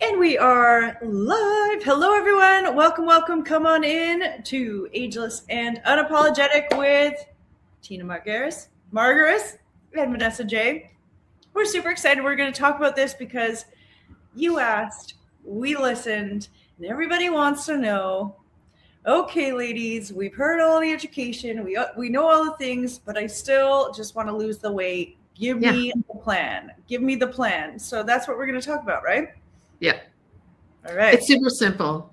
And we are live. Hello, everyone. Welcome, welcome. Come on in to Ageless and Unapologetic with Tina Margaris, and Vanessa J. We're super excited. We're going to talk about this because you asked, we listened, and everybody wants to know. Okay, ladies, we've heard all the education. We know all the things, but I still just want to lose the weight. Give me the plan. Give me the plan. So that's what we're going to talk about, right? Yeah. All right. It's super simple.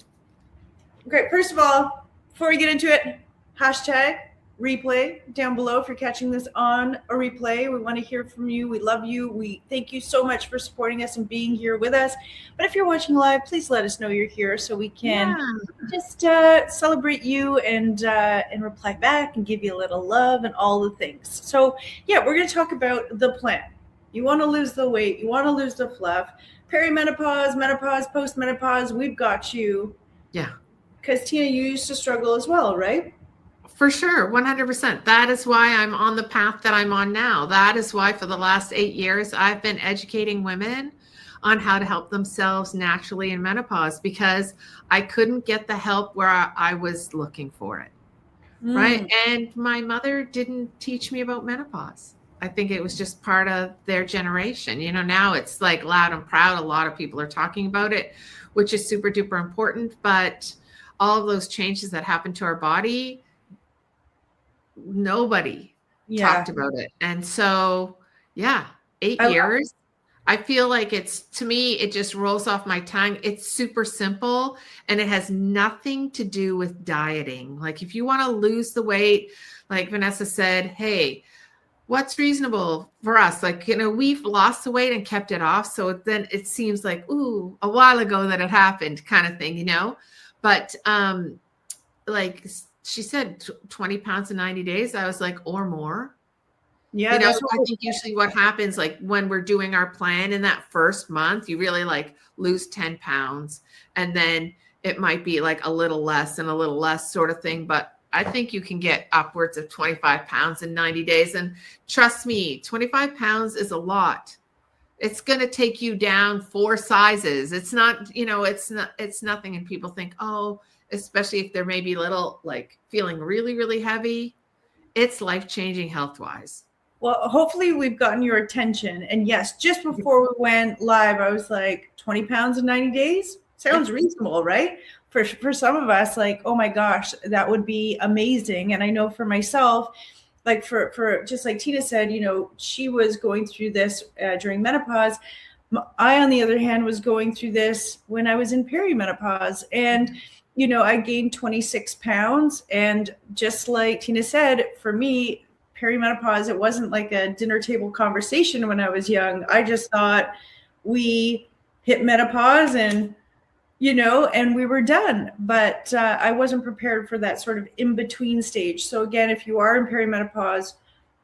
Great. First of all, before we get into it, hashtag replay down below if you're catching this on a replay. We want to hear from you. We love you. We thank you so much for supporting us and being here with us. But if you're watching live, please let us know you're here so we can just celebrate you and reply back and give you a little love and all the things. So yeah, we're going to talk about the plan. You want to lose the weight. You want to lose the fluff. Perimenopause, menopause, postmenopause, we've got you. Yeah. Because Tina, you used to struggle as well, right? For sure, 100%. That is why I'm on the path that I'm on now. That is why for the last 8 years, I've been educating women on how to help themselves naturally in menopause because I couldn't get the help where I was looking for it, right? And my mother didn't teach me about menopause. I think it was just part of their generation. You know, now it's like loud and proud. A lot of people are talking about it, which is super duper important. But all of those changes that happen to our body, nobody talked about it. And so, yeah, 8 years. I feel like to me, it just rolls off my tongue. It's super simple and it has nothing to do with dieting. Like if you want to lose the weight, like Vanessa said, hey, what's reasonable for us? Like, you know, we've lost the weight and kept it off. So then it seems like, ooh, a while ago that it happened kind of thing, you know? But like she said, 20 pounds in 90 days. I was like, or more. Yeah. You know, I think usually what happens, like when we're doing our plan in that first month, you really like lose 10 pounds. And then it might be like a little less and a little less sort of thing. But I think you can get upwards of 25 pounds in 90 days. And trust me, 25 pounds is a lot. It's going to take you down 4 sizes. It's not, you know, it's nothing. And people think, oh, especially if they're maybe little, like feeling really, really heavy, it's life-changing health-wise. Well, hopefully we've gotten your attention. And yes, just before we went live, I was like, 20 pounds in 90 days? Sounds reasonable, right? For some of us, like, oh my gosh, that would be amazing. And I know for myself, like for just like Tina said, you know, she was going through this during menopause. I, on the other hand, was going through this when I was in perimenopause. And, you know, I gained 26 pounds. And just like Tina said, for me, perimenopause, it wasn't like a dinner table conversation when I was young. I just thought we hit menopause and, you know, and we were done. But I wasn't prepared for that sort of in-between stage. So again, if you are in perimenopause,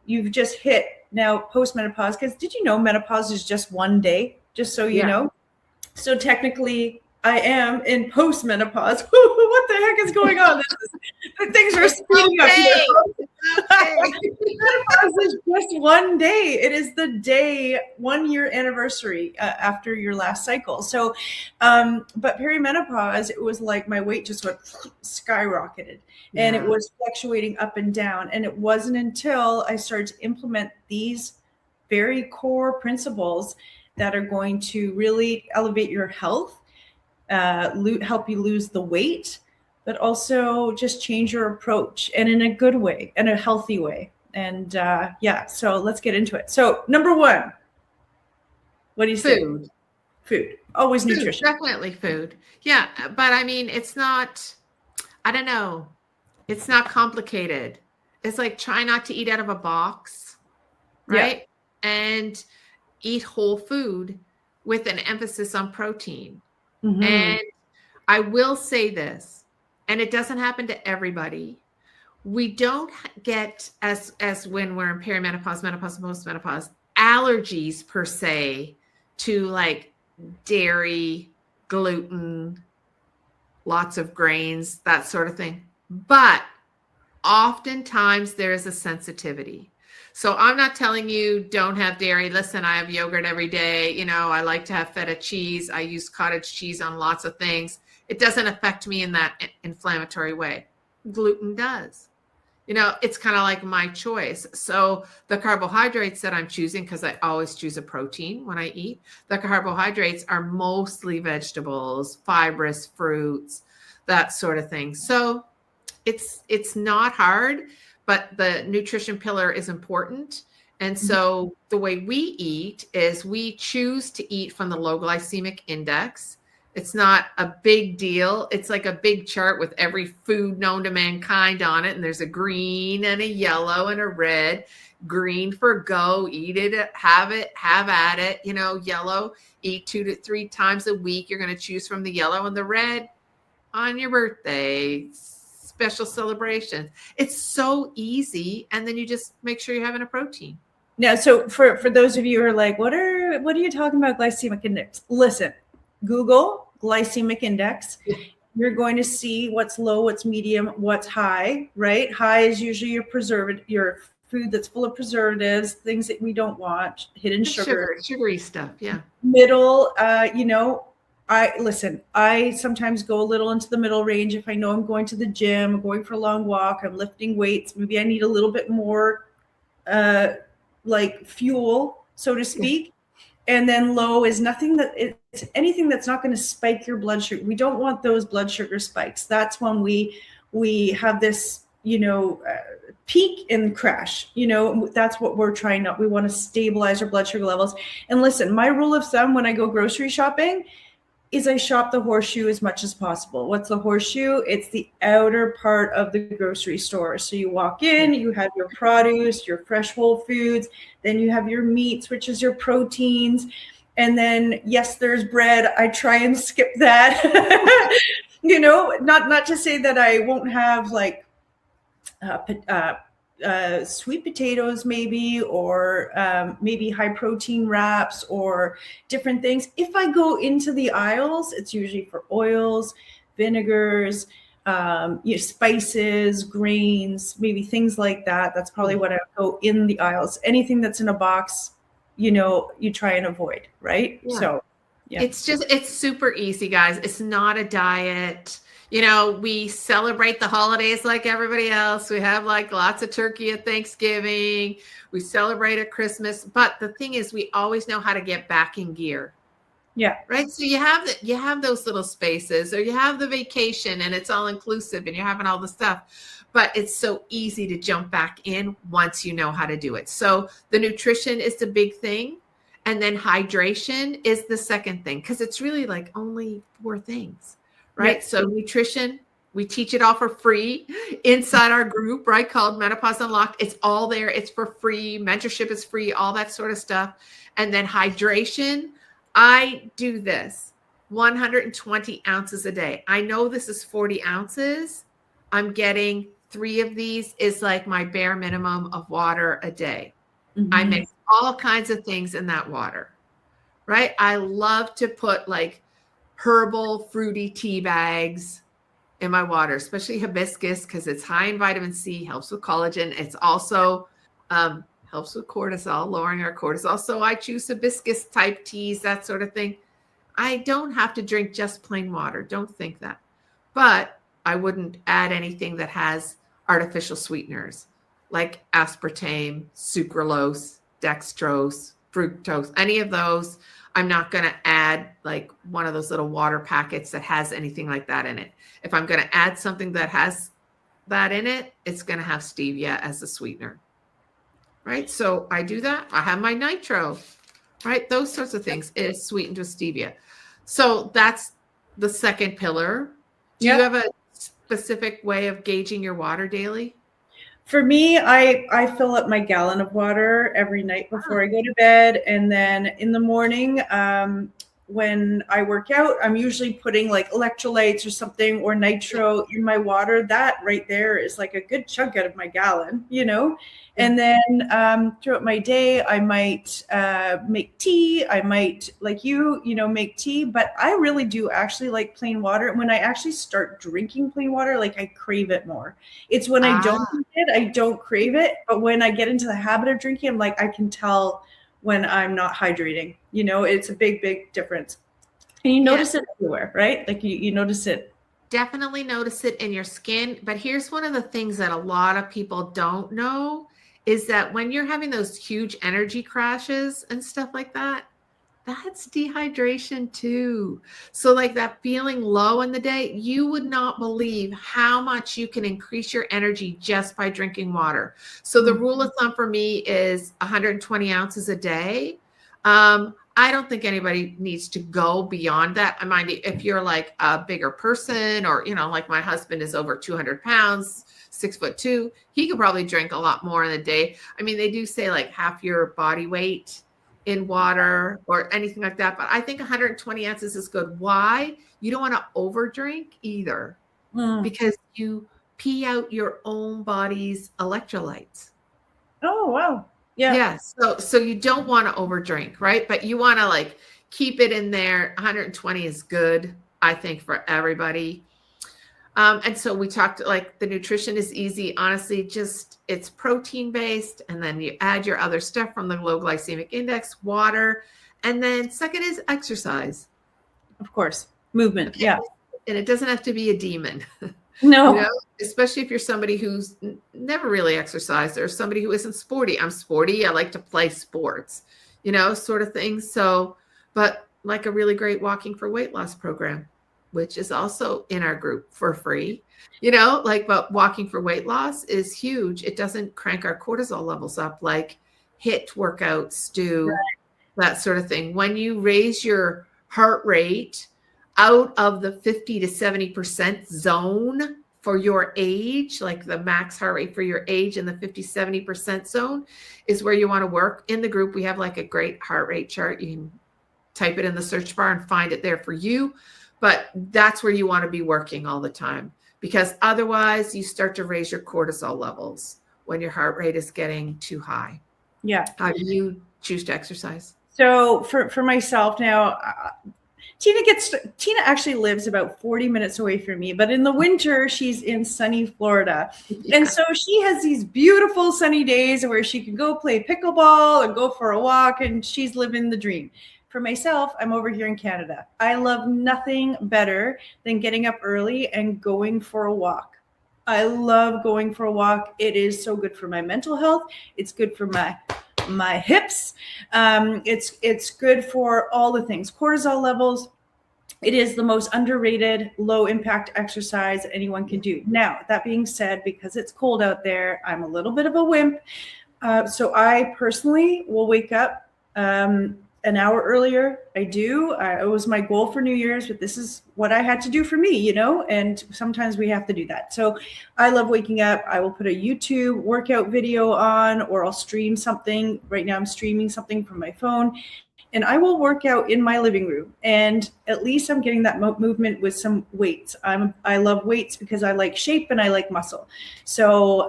you've just hit now postmenopause, because did you know menopause is just 1 day, just so you know? So technically I am in postmenopause. What the heck is going on? Things are speeding up here. Menopause is just 1 day. It is the day 1 year anniversary after your last cycle. So, but perimenopause, it was like my weight just went skyrocketed, and it was fluctuating up and down. And it wasn't until I started to implement these very core principles that are going to really elevate your health, help you lose the weight, but also just change your approach, and in a good way and a healthy way. And yeah, so let's get into it. So number 1, what do you say? Food. Always food, nutrition. Definitely food. Yeah. But I mean, it's not, I don't know. It's not complicated. It's like try not to eat out of a box, right? Yeah. And eat whole food with an emphasis on protein. Mm-hmm. And I will say this, and it doesn't happen to everybody. We don't get, as when we're in perimenopause, menopause, postmenopause, allergies per se to like dairy, gluten, lots of grains, that sort of thing. But oftentimes there is a sensitivity. So I'm not telling you don't have dairy. Listen, I have yogurt every day. You know, I like to have feta cheese. I use cottage cheese on lots of things. It doesn't affect me in that inflammatory way. Gluten does. You know, it's kind of like my choice. So the carbohydrates that I'm choosing, because I always choose a protein when I eat, the carbohydrates are mostly vegetables, fibrous fruits, that sort of thing. So it's not hard, but the nutrition pillar is important. And so the way we eat is we choose to eat from the low glycemic index. It's not a big deal. It's like a big chart with every food known to mankind on it. And there's a green and a yellow and a red. Green for go, eat it, have at it. You know, yellow, eat 2 to 3 times a week. You're going to choose from the yellow, and the red on your birthday, special celebrations. It's so easy. And then you just make sure you're having a protein. Now, so for those of you who are like, what are you talking about glycemic index? Listen, Google glycemic index. You're going to see what's low, what's medium, what's high, right? High is usually your food that's full of preservatives, things that we don't want, hidden sugary stuff. Yeah. Middle, I sometimes go a little into the middle range. If I know I'm going to the gym, I'm going for a long walk, I'm lifting weights, maybe I need a little bit more like fuel, so to speak. And then low is it's anything that's not going to spike your blood sugar. We don't want those blood sugar spikes. That's when we have this, peak and crash. That's what we're trying to. We want to stabilize our blood sugar levels. And listen, my rule of thumb when I go grocery shopping is I shop the horseshoe as much as possible. What's the horseshoe? It's the outer part of the grocery store. So you walk in, you have your produce, your fresh whole foods, then you have your meats, which is your proteins. And then, yes, there's bread. I try and skip that. Not to say that I won't have like sweet potatoes maybe, or maybe high protein wraps or different things. If I go into the aisles, it's usually for oils, vinegars, spices, grains, maybe things like that. That's probably what I go in the aisles. Anything that's in a box, you try and avoid, right? Yeah. So yeah. It's super easy, guys. It's not a diet. We celebrate the holidays like everybody else. We have like lots of turkey at Thanksgiving. We celebrate at Christmas. But the thing is, we always know how to get back in gear. Yeah. Right. So you have those little spaces, or you have the vacation and it's all inclusive and you're having all the stuff. But it's so easy to jump back in once you know how to do it. So the nutrition is the big thing. And then hydration is the second thing, because it's really like only 4 things. Right. Yep. So nutrition, we teach it all for free inside our group, right? Called Menopause Unlocked. It's all there. It's for free. Mentorship is free, all that sort of stuff. And then hydration, I do this 120 ounces a day. I know this is 40 ounces. I'm getting 3 of these is like my bare minimum of water a day. Mm-hmm. I mix all kinds of things in that water, right? I love to put like herbal fruity tea bags in my water, especially hibiscus, because it's high in vitamin C, helps with collagen. It's also helps with cortisol, lowering our cortisol. So I choose hibiscus type teas, that sort of thing. I don't have to drink just plain water. Don't think that. But I wouldn't add anything that has artificial sweeteners like aspartame, sucralose, dextrose, fructose, any of those. I'm not going to add like one of those little water packets that has anything like that in it. If I'm going to add something that has that in it, it's going to have stevia as a sweetener, right? So I do that. I have my nitro, right? Those sorts of things is sweetened with stevia. So that's the second pillar. Do you have a specific way of gauging your water daily? For me, I fill up my gallon of water every night before I go to bed. And then in the morning, when I work out, I'm usually putting like electrolytes or something or nitro in my water. That right there is like a good chunk out of my gallon, you know? And then throughout my day, I might make tea. I might, like you know, make tea. But I really do actually like plain water. When I actually start drinking plain water, like I crave it more. It's when I don't drink it, I don't crave it. But when I get into the habit of drinking, I'm like, I can tell when I'm not hydrating. You know, it's a big, big difference. And you notice it everywhere, right? Like you notice it. Definitely notice it in your skin. But here's one of the things that a lot of people don't know is that when you're having those huge energy crashes and stuff like that, that's dehydration too. So like that feeling low in the day, you would not believe how much you can increase your energy just by drinking water. So the rule of thumb for me is 120 ounces a day. I don't think anybody needs to go beyond that. I mind if you're like a bigger person or, you know, like my husband is over 200 pounds, 6'2", he could probably drink a lot more in a day. I mean, they do say like half your body weight in water or anything like that. But I think 120 ounces is good. Why? You don't want to overdrink either because you pee out your own body's electrolytes. Oh, wow. Yeah. Yes. So you don't want to overdrink, right? But you want to like keep it in there. 120 is good, I think, for everybody. And so we talked like the nutrition is easy. Honestly, just it's protein based. And then you add your other stuff from the low glycemic index, water. And then second is exercise. Of course. Movement. Okay. Yeah. And it doesn't have to be a demon. No. You know, especially if you're somebody who's never really exercised or somebody who isn't sporty. I'm sporty. I like to play sports, you know, sort of thing. So, but like a really great walking for weight loss program, which is also in our group for free, you know, like, but walking for weight loss is huge. It doesn't crank our cortisol levels up like HIIT workouts do, that sort of thing. When you raise your heart rate out of the 50 to 70% zone for your age, like the max heart rate for your age in the 50, 70% zone is where you want to work. In the group, we have like a great heart rate chart. You can type it in the search bar and find it there for you. But that's where you want to be working all the time because otherwise you start to raise your cortisol levels when your heart rate is getting too high. Yeah. How do you choose to exercise? So for myself now, Tina actually lives about 40 minutes away from me, but in the winter she's in sunny Florida. Yeah. And so she has these beautiful sunny days where she can go play pickleball or go for a walk and she's living the dream. For myself, I'm over here in Canada. I love nothing better than getting up early and going for a walk. I love going for a walk. It is so good for my mental health. It's good for my hips. It's good for all the things. Cortisol levels. It is the most underrated, low impact exercise anyone can do. Now, that being said, because it's cold out there, I'm a little bit of a wimp. So I personally will wake up an hour earlier. I do. It was my goal for New Year's, but this is what I had to do for me, you know, and sometimes we have to do that. So I love waking up. I will put a YouTube workout video on, or I'll stream something. Right now I'm streaming something from my phone and I will work out in my living room. And at least I'm getting that movement with some weights. I love weights because I like shape and I like muscle. So,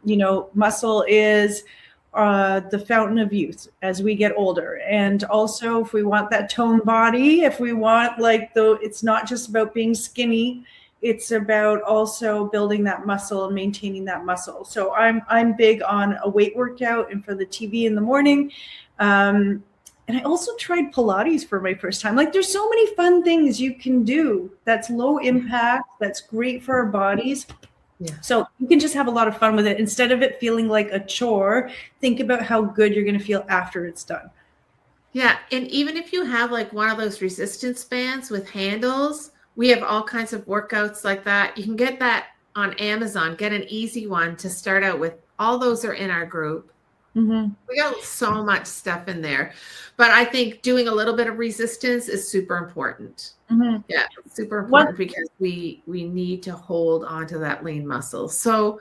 you know, muscle is the fountain of youth as we get older. And also if we want that toned body, if we want like it's not just about being skinny, it's about also building that muscle and maintaining that muscle. So I'm big on a weight workout and for the TV in the morning. And I also tried Pilates for my first time. Like there's so many fun things you can do that's low impact, that's great for our bodies. Yeah. So you can just have a lot of fun with it. Instead of it feeling like a chore, think about how good you're going to feel after it's done. Yeah. And even if you have like one of those resistance bands with handles, we have all kinds of workouts like that. You can get that on Amazon, get an easy one to start out with. All those are in our group. Mm-hmm. We got so much stuff in there, but I think doing a little bit of resistance is super important. Mm-hmm. Yeah, super important because we need to hold on to that lean muscle. So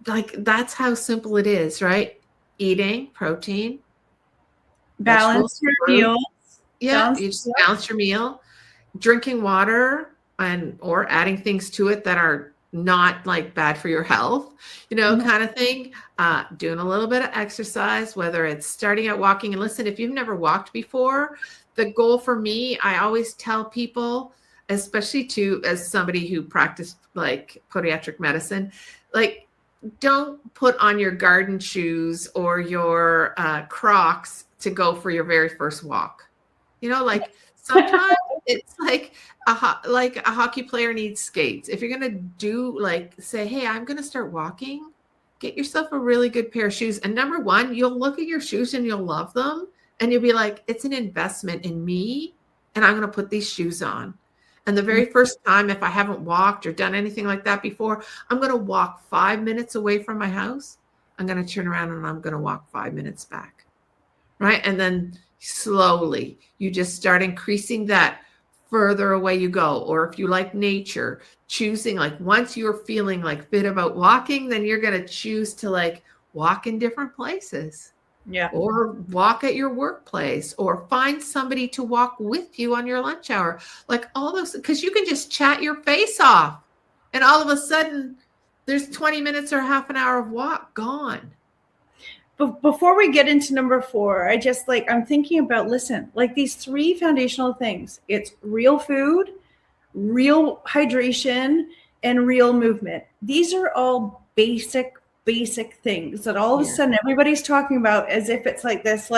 like that's how simple it is, right? Eating protein, balance your meals, Yeah, you just balance your meal, drinking water or adding things to it that are not like bad for your health, kind of thing. Doing a little bit of exercise, whether it's starting out walking. And listen, if you've never walked before, the goal for me, I always tell people, especially as somebody who practiced like podiatric medicine, like don't put on your garden shoes or your Crocs to go for your very first walk. Like sometimes it's like a hockey player needs skates. If you're going to do say, hey, I'm going to start walking, get yourself a really good pair of shoes. And number one, you'll look at your shoes and you'll love them. And you'll be like, it's an investment in me. And I'm going to put these shoes on. And the very first time, if I haven't walked or done anything like that before, I'm going to walk 5 minutes away from my house. I'm going to turn around and I'm going to walk 5 minutes back. Right. And then slowly you just start increasing that further away you go. Or if you like nature, choosing once you're feeling fit about walking, then you're going to choose to walk in different places. Yeah. Or walk at your workplace, or find somebody to walk with you on your lunch hour. All those, because you can just chat your face off and all of a sudden there's 20 minutes or half an hour of walk gone. But before we get into number 4, I just I'm thinking about, listen, these 3 foundational things. It's real food, real hydration, and real movement. These are all basic things that all of a sudden everybody's talking about as if it's this.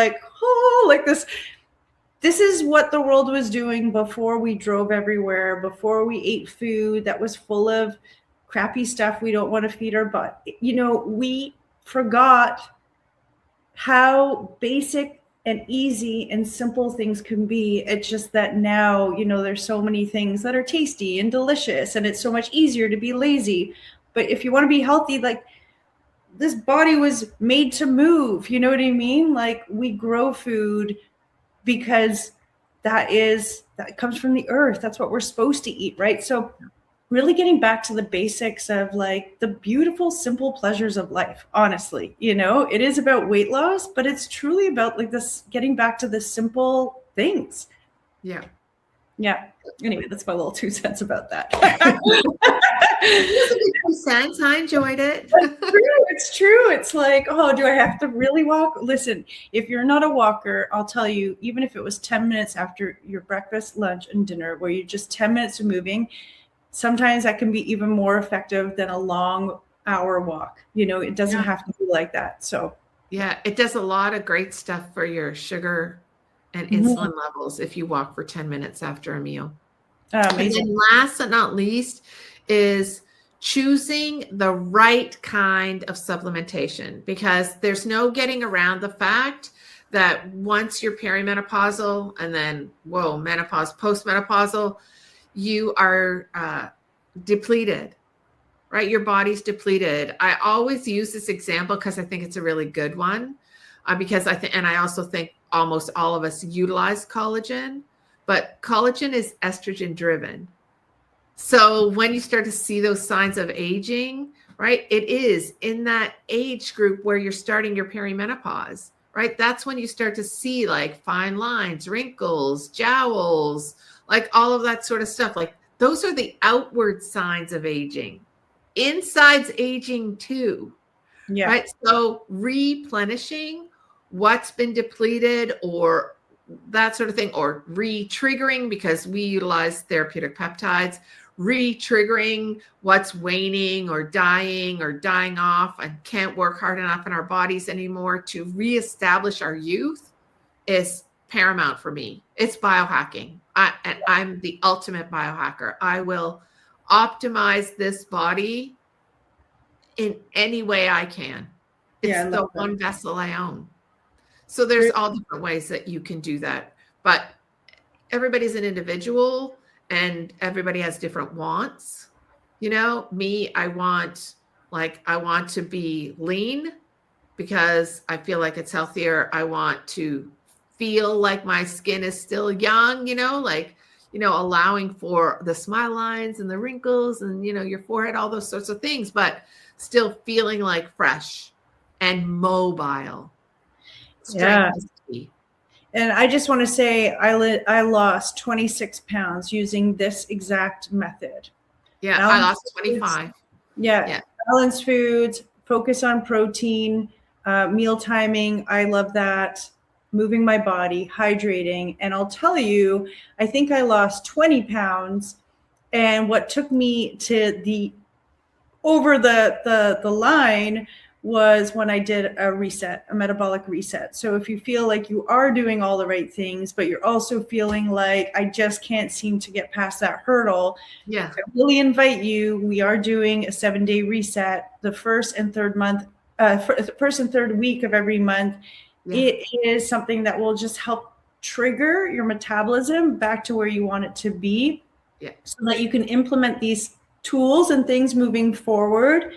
This is what the world was doing before we drove everywhere, before we ate food that was full of crappy stuff we don't want to feed our butt. We forgot how basic and easy and simple things can be. It's just that now, there's so many things that are tasty and delicious, and it's so much easier to be lazy. But if you want to be healthy, this body was made to move. You know what I mean? We grow food because that comes from the earth. That's what we're supposed to eat, right? So really getting back to the basics of the beautiful, simple pleasures of life. Honestly, it is about weight loss, but it's truly about this, getting back to the simple things. Yeah. Anyway, that's my little 2 cents about that. Sense. I enjoyed it. It's true. It's oh, do I have to really walk? Listen, if you're not a walker, I'll tell you, even if it was 10 minutes after your breakfast, lunch, and dinner, where you're just 10 minutes of moving, sometimes that can be even more effective than a long hour walk. It doesn't have to be like that. So yeah, it does a lot of great stuff for your sugar and insulin levels if you walk for 10 minutes after a meal. Amazing. And then last but not least is choosing the right kind of supplementation, because there's no getting around the fact that once you're perimenopausal and then, menopause, postmenopausal, you are depleted, right? Your body's depleted. I always use this example because I think it's a really good one, because I also think almost all of us utilize collagen, but collagen is estrogen driven. So when you start to see those signs of aging, right, it is in that age group where you're starting your perimenopause, right? That's when you start to see fine lines, wrinkles, jowls, all of that sort of stuff. Those are the outward signs of aging. Inside's aging too, right? So replenishing what's been depleted or that sort of thing, or re-triggering, because we utilize therapeutic peptides, re-triggering what's waning or dying off and can't work hard enough in our bodies anymore to reestablish our youth is paramount for me. It's biohacking. I'm the ultimate biohacker. I will optimize this body in any way I can. It's the one vessel I own. So there's all different ways that you can do that, but everybody's an individual and everybody has different wants. Me, I want to be lean because I feel like it's healthier. I want to feel like my skin is still young, allowing for the smile lines and the wrinkles and, your forehead, all those sorts of things, but still feeling fresh and mobile. Strength is key. And I just want to say I lost 26 pounds using this exact method. Yeah, I Balanced lost foods, 25. yeah, Yeah. balanced foods, focus on protein, meal timing. I love that. Moving my body, hydrating. And I'll tell you, I think I lost 20 pounds. And what took me to the over the line was when I did a reset, a metabolic reset. So if you feel like you are doing all the right things, but you're also feeling like I just can't seem to get past that hurdle, Yeah. I really invite you. We are doing a 7-day reset the first and third month, first and third week of every month. Yeah. It is something that will just help trigger your metabolism back to where you want it to be, Yeah. so that you can implement these tools and things moving forward.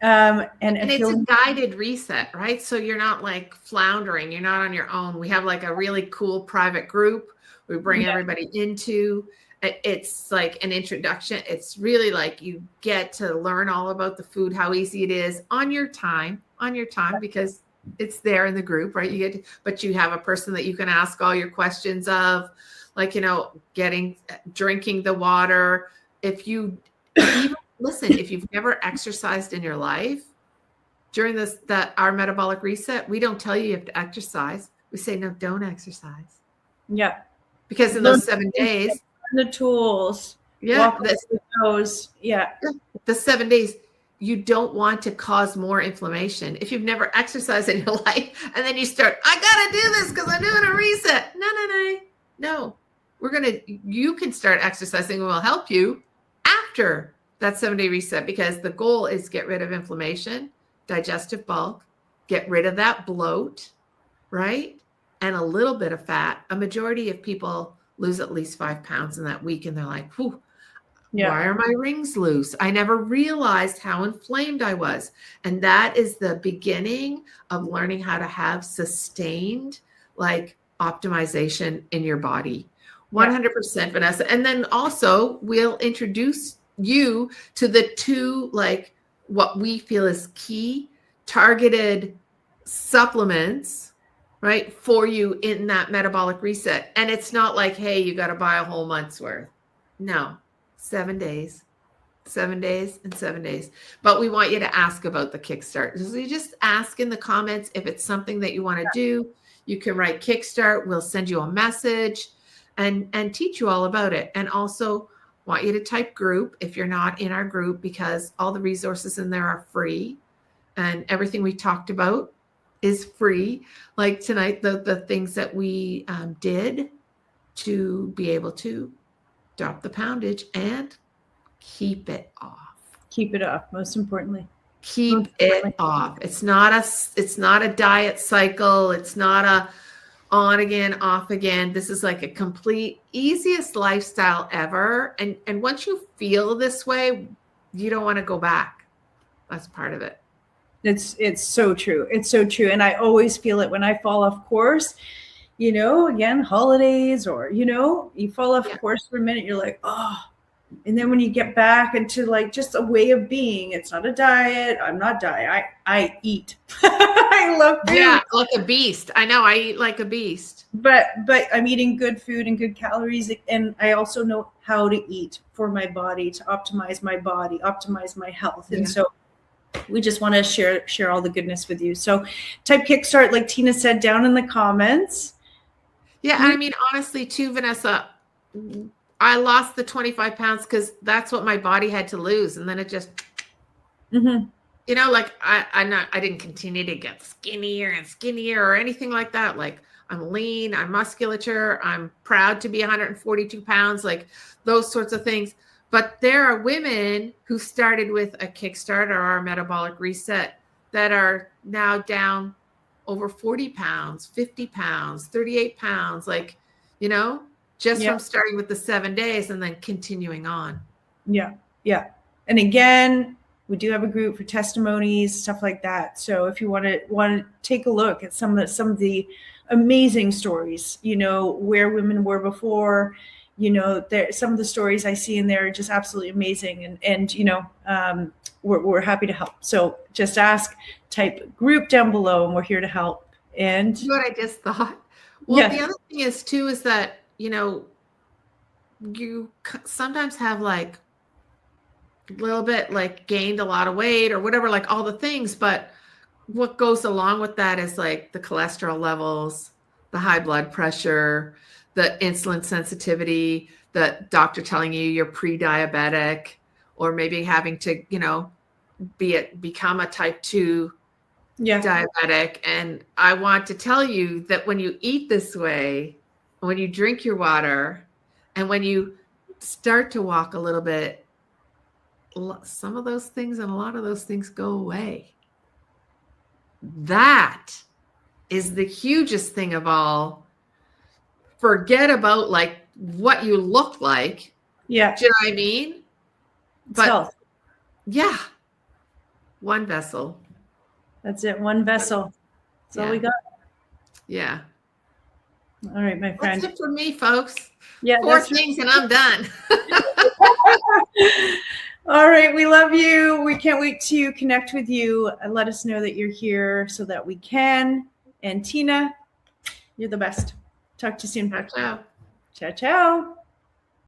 And it's a guided reset, right? So you're not like floundering. You're not on your own. We have like a really cool private group we bring everybody into. It's like an introduction. It's really like you get to learn all about the food, how easy it is on your time, because it's there in the group, right? But you have a person that you can ask all your questions of, like, drinking the water. Even listen, if you've never exercised in your life, during our metabolic reset, we don't tell you have to exercise. We say, no, don't exercise. Yeah. Because in those 7 days, the tools, the 7 days, you don't want to cause more inflammation. If you've never exercised in your life and then you start, I got to do this because I'm doing a reset. No. You can start exercising and we'll help you after that 7-day reset, because the goal is get rid of inflammation, digestive bulk, get rid of that bloat, right? And a little bit of fat. A majority of people lose at least 5 pounds in that week. And they're like, whew, why are my rings loose? I never realized how inflamed I was. And that is the beginning of learning how to have sustained like optimization in your body. 100%, Vanessa. And then also we'll introduce you to the two, like what we feel is key targeted supplements, right, for you in that metabolic reset. And it's not like, hey, you got to buy a whole month's worth. No, 7 days, 7 days and 7 days. But we want you to ask about the Kickstart. So you just ask in the comments if it's something that you want to do. You can write Kickstart. We'll send you a message and teach you all about it. And also want you to type group if you're not in our group, because all the resources in there are free and everything we talked about is free. Like tonight, the things that we did to be able to drop the poundage and keep it off. Keep it off, most importantly. Keep it off. It's not a diet cycle. It's not a on again, off again. This is like a complete easiest lifestyle ever. And once you feel this way, you don't want to go back. That's part of it. It's so true. It's so true. And I always feel it when I fall off course, again, holidays or, you fall off course for a minute, you're like, oh, and then when you get back into like just a way of being, it's not a diet. I'm not dying. I eat. I love food. Yeah, like a beast. I know. I eat like a beast. But I'm eating good food and good calories. And I also know how to eat for my body, to optimize my body, optimize my health. And so we just want to share all the goodness with you. So type Kickstart, like Tina said, down in the comments. Yeah. I mean, honestly too, Vanessa, I lost the 25 pounds because that's what my body had to lose. And then it just, like I didn't continue to get skinnier and skinnier or anything like that. Like I'm lean, I'm musculature, I'm proud to be 142 pounds, like those sorts of things. But there are women who started with a Kickstart or our metabolic reset that are now down over 40 pounds, 50 pounds, 38 pounds, like, just from starting with the 7 days and then continuing on. Yeah. And again, we do have a group for testimonies, stuff like that. So if you want to take a look at some of the amazing stories, where women were before, some of the stories I see in there are just absolutely amazing. And we're happy to help. So just type group down below and we're here to help. And you know what I just thought? Well, the other thing is too, is that, you sometimes have like a little bit like gained a lot of weight or whatever, like all the things, but what goes along with that is like the cholesterol levels, the high blood pressure, the insulin sensitivity, the doctor telling you you're pre-diabetic, or maybe having to, become a type 2 diabetic. And I want to tell you that when you eat this way, when you drink your water, and when you start to walk a little bit, some of those things and a lot of those things go away. That is the hugest thing of all. Forget about like what you look like. Yeah. Do you know what I mean? But health. Yeah. One vessel. That's it. One vessel. That's all we got. Yeah. All right, my friend. That's it for me, folks. Yeah. 4 things and I'm done. All right. We love you. We can't wait to connect with you. Let us know that you're here so that we can. And Tina, you're the best. Talk to you soon. Ciao, ciao. Ciao, ciao.